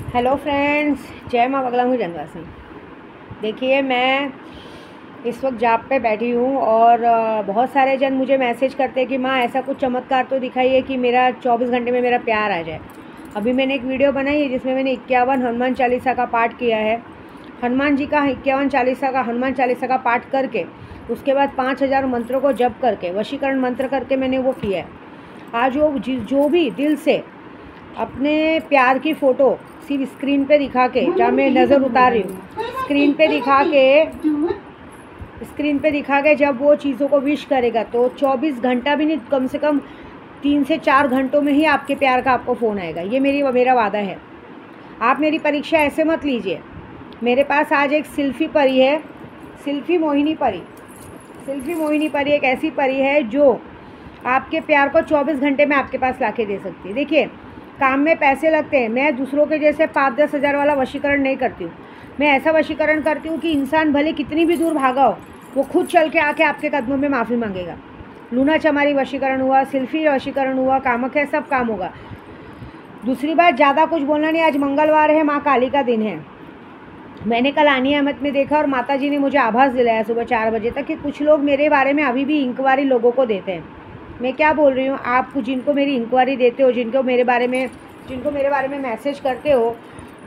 Hello friends, जय माँ बगला हूँ जनवासी। देखिए, मैं इस वक्त जॉब पे बैठी हूँ और बहुत सारे जन मुझे मैसेज करते हैं कि माँ ऐसा कुछ चमत्कार तो दिखाइए कि मेरा 24 घंटे में मेरा प्यार आ जाए। अभी मैंने एक वीडियो बनाई है जिसमें मैंने 51 हनुमान चालीसा का पाठ किया है। हनुमान जी का 51 हनुमान चालीसा का पाठ करके उसके बाद 5000 मंत्रों को जप करके वशीकरण मंत्र करके मैंने वो किया है। आज वो जो भी दिल से अपने प्यार की फ़ोटो सिर्फ स्क्रीन पे दिखा के, जहाँ मैं नज़र उतार रही हूँ, स्क्रीन पे दिखा के जब वो चीज़ों को विश करेगा तो 24 घंटा भी नहीं, कम से कम 3 से 4 घंटों में ही आपके प्यार का आपको फ़ोन आएगा। ये मेरा वादा है। आप मेरी परीक्षा ऐसे मत लीजिए। मेरे पास आज एक सिल्फी परी है, सिल्फी मोहिनी परी एक ऐसी परी है जो आपके प्यार को 24 घंटे में आपके पास ला के दे सकती है। देखिए, काम में पैसे लगते हैं। मैं दूसरों के जैसे 5-10 हज़ार वाला वशीकरण नहीं करती हूँ। मैं ऐसा वशीकरण करती हूँ कि इंसान भले कितनी भी दूर भागा हो, वो खुद चल के आके आपके कदमों में माफ़ी मांगेगा। लूना चमारी वशीकरण हुआ, सिल्फी वशीकरण हुआ, कामक है, सब काम होगा। दूसरी बात, ज़्यादा कुछ बोलना नहीं। आज मंगलवार है, माँ काली का दिन है। मैंने कल आनिया अहमद में देखा और माता जी ने मुझे आभास दिलाया सुबह 4 बजे तक कि कुछ लोग मेरे बारे में अभी भी इंक्वायरी लोगों को देते हैं। मैं क्या बोल रही हूँ, आप जिनको मेरी इंक्वायरी देते हो, जिनको मेरे बारे में मैसेज करते हो,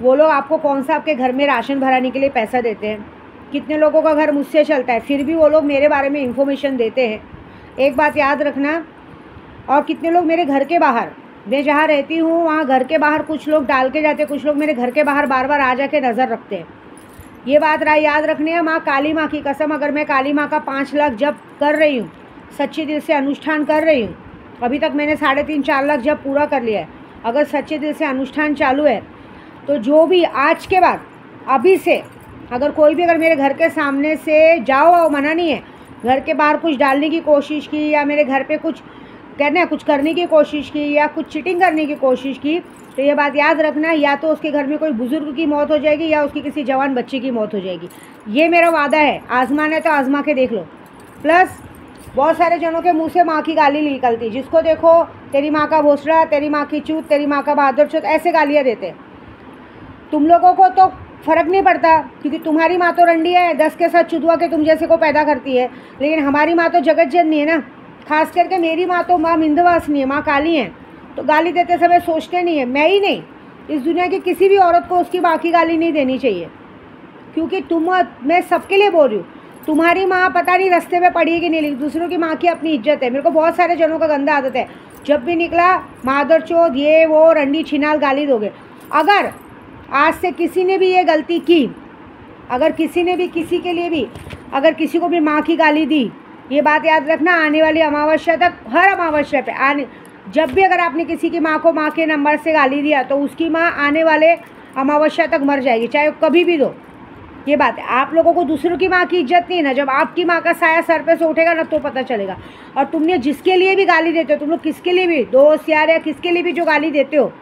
वो लोग आपको कौन सा आपके घर में राशन भराने के लिए पैसा देते हैं? कितने लोगों का घर मुझसे चलता है, फिर भी वो लोग मेरे बारे में इंफॉर्मेशन देते हैं। एक बात याद रखना। और कितने लोग मेरे घर के बाहर, मैं जहाँ रहती हूँ वहाँ घर के बाहर कुछ लोग डाल के जाते हैं, कुछ लोग मेरे घर के बाहर बार बार आ जाके नज़र रखते हैं। ये बात याद रखनी है। माँ काली माँ की कसम, अगर मैं काली माँ का 5 लाख जप कर रही हूँ, सच्चे दिल से अनुष्ठान कर रही हूँ, अभी तक मैंने 3.5-4 लाख जप पूरा कर लिया है। अगर सच्चे दिल से अनुष्ठान चालू है तो जो भी आज के बाद, अभी से अगर कोई भी अगर मेरे घर के सामने से जाओ, मना नहीं है, घर के बाहर कुछ डालने की कोशिश की या मेरे घर पे कुछ कुछ करने की कोशिश की या कुछ चीटिंग करने की कोशिश की, तो ये बात याद रखना, या तो उसके घर में कोई बुज़ुर्ग की मौत हो जाएगी या उसकी किसी जवान बच्चे की मौत हो जाएगी। ये मेरा वादा है। आजमाना है तो आजमा के देख लो। प्लस बहुत सारे जनों के मुंह से माँ की गाली निकलती, जिसको देखो तेरी माँ का भोसड़ा, तेरी माँ की चूत, तेरी माँ का बहादुर चूत, ऐसे गालियाँ देते। तुम लोगों को तो फ़र्क नहीं पड़ता क्योंकि तुम्हारी माँ तो रंडी है, 10 के साथ चुदवा के तुम जैसे को पैदा करती है, लेकिन हमारी माँ तो जगत जननी है ना। खास करके मेरी माँ तो माँ विंध्यवासिनी है, माँ काली है। तो गाली देते समय सोचते नहीं है, मैं ही नहीं, इस दुनिया की किसी भी औरत को उसकी माँ की गाली नहीं देनी चाहिए। क्योंकि मैं सबके लिए बोल रही हूँ, तुम्हारी माँ पता नहीं रास्ते में पड़ी है कि नहीं, लेकिन दूसरों की माँ की अपनी इज्जत है। मेरे को बहुत सारे जनों का गंदा आदत है, जब भी निकला मादर चोद, ये वो, रंडी छिनाल गाली दोगे। अगर आज से किसी ने भी ये गलती की, अगर किसी ने भी किसी के लिए भी अगर किसी को भी माँ की गाली दी, ये बात याद रखना, आने वाली अमावस्या तक, हर अमावस्या पे जब भी अगर आपने किसी की माँ को माँ के नंबर से गाली दिया तो उसकी माँ आने वाले अमावस्या तक मर जाएगी, चाहे वो कभी भी दो। ये बात है। आप लोगों को दूसरों की माँ की इज्जत नहीं है ना। जब आपकी माँ का साया सर पे से उठेगा ना तो पता चलेगा। और तुमने जिसके लिए भी गाली देते हो, तुम लोग किसके लिए भी, दोस्त यार या किसके लिए भी जो गाली देते हो,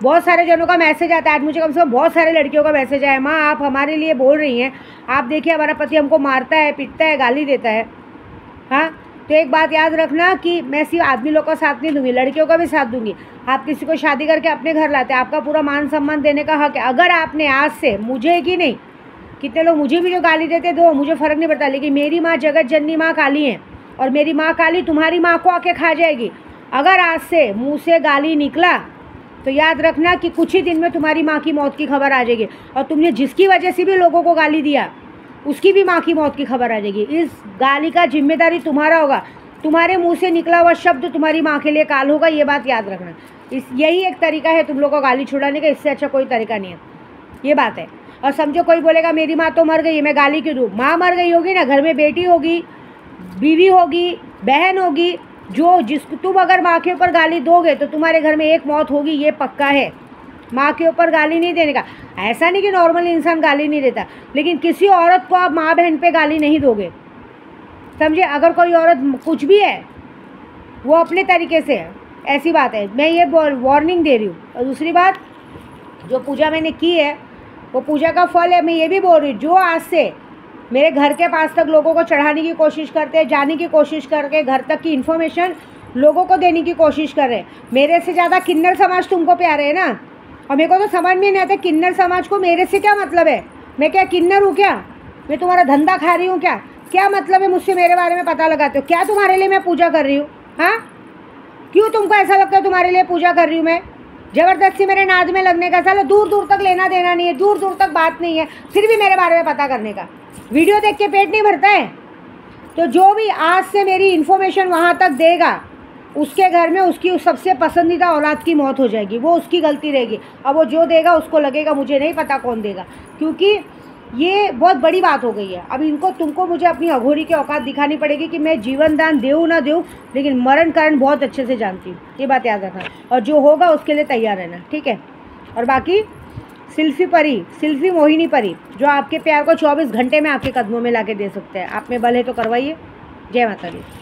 बहुत सारे जनों का मैसेज आता है। आज मुझे कम से कम बहुत सारे लड़कियों का मैसेज आया, माँ आप हमारे लिए बोल रही हैं, आप देखिए हमारा पति हमको मारता है, पीटता है, गाली देता है। हाँ, तो एक बात याद रखना कि मैं सिर्फ आदमी लोग का साथ नहीं दूंगी, लड़कियों का भी साथ दूंगी। आप किसी को शादी करके अपने घर लाते हैं, आपका पूरा मान सम्मान देने का हक है। अगर आपने आज से, मुझे की नहीं, कितने लोग मुझे भी जो गाली देते दो, मुझे फ़र्क नहीं पड़ता, लेकिन मेरी माँ जगत जननी माँ काली है और मेरी माँ काली तुम्हारी माँ को आके खा जाएगी। अगर आज से मुँह से गाली निकला तो याद रखना कि कुछ ही दिन में तुम्हारी माँ की मौत की खबर आ जाएगी, और तुमने जिसकी वजह से भी लोगों को गाली दिया उसकी भी माँ की मौत की खबर आ जाएगी। इस गाली का जिम्मेदारी तुम्हारा होगा। तुम्हारे मुंह से निकला हुआ शब्द तुम्हारी माँ के लिए काल होगा, ये बात याद रखना। यही एक तरीका है तुम लोगों को गाली छुड़ाने का, इससे अच्छा कोई तरीका नहीं है। ये बात है। और समझो कोई बोलेगा मेरी माँ तो मर गई है, मैं गाली क्यों दूँ? माँ मर गई होगी ना, घर में बेटी होगी, बीवी होगी, बहन होगी, जिसको तुम अगर माँ के ऊपर गाली दोगे तो तुम्हारे घर में एक मौत होगी, ये पक्का है। माँ के ऊपर गाली नहीं देने का। ऐसा नहीं कि नॉर्मल इंसान गाली नहीं देता, लेकिन किसी औरत को आप माँ बहन पे गाली नहीं दोगे, समझे। अगर कोई औरत कुछ भी है, वो अपने तरीके से है, ऐसी बात है। मैं ये वार्निंग दे रही हूँ। और दूसरी बात, जो पूजा मैंने की है वो पूजा का फल है। मैं ये भी बोल रही हूँ, जो आज से मेरे घर के पास तक लोगों को चढ़ाने की कोशिश करते हैं, जाने की कोशिश करके घर तक की इन्फॉर्मेशन लोगों को देने की कोशिश कर रहे हैं, मेरे से ज़्यादा किन्नर समाज तुमको प्यारे है ना। और मेरे को तो समझ में नहीं आता किन्नर समाज को मेरे से क्या मतलब है। मैं क्या किन्नर हूँ क्या? मैं तुम्हारा धंधा खा रही हूँ क्या? क्या मतलब है मुझसे मेरे बारे में पता लगाते हो? क्या तुम्हारे लिए मैं पूजा कर रही हूँ? हाँ, क्यों तुमको ऐसा लगता है तुम्हारे लिए पूजा कर रही हूँ मैं? ज़बरदस्ती मेरे नाद में लगने का, साला दूर दूर तक लेना देना नहीं है, दूर दूर तक बात नहीं है, फिर भी मेरे बारे में पता करने का। वीडियो देख के पेट नहीं भरता है? तो जो भी आज से मेरी इन्फॉर्मेशन वहाँ तक देगा, उसके घर में उसकी सबसे पसंदीदा औलाद की मौत हो जाएगी। वो उसकी गलती रहेगी। अब वो जो देगा उसको लगेगा, मुझे नहीं पता कौन देगा, क्योंकि ये बहुत बड़ी बात हो गई है। अब इनको तुमको मुझे अपनी अघोरी की औकात दिखानी पड़ेगी कि मैं जीवन दान दूँ ना दूँ, लेकिन मरण कारण बहुत अच्छे से जानती हूँ। ये बात याद रखना, और जो होगा उसके लिए तैयार रहना, ठीक है। और बाकी सिल्फी परी, सिल्फी मोहिनी परी, जो आपके प्यार को 24 घंटे में आपके कदमों में ला के दे सकते हैं। आप में बल है तो करवाइए। जय माता दी।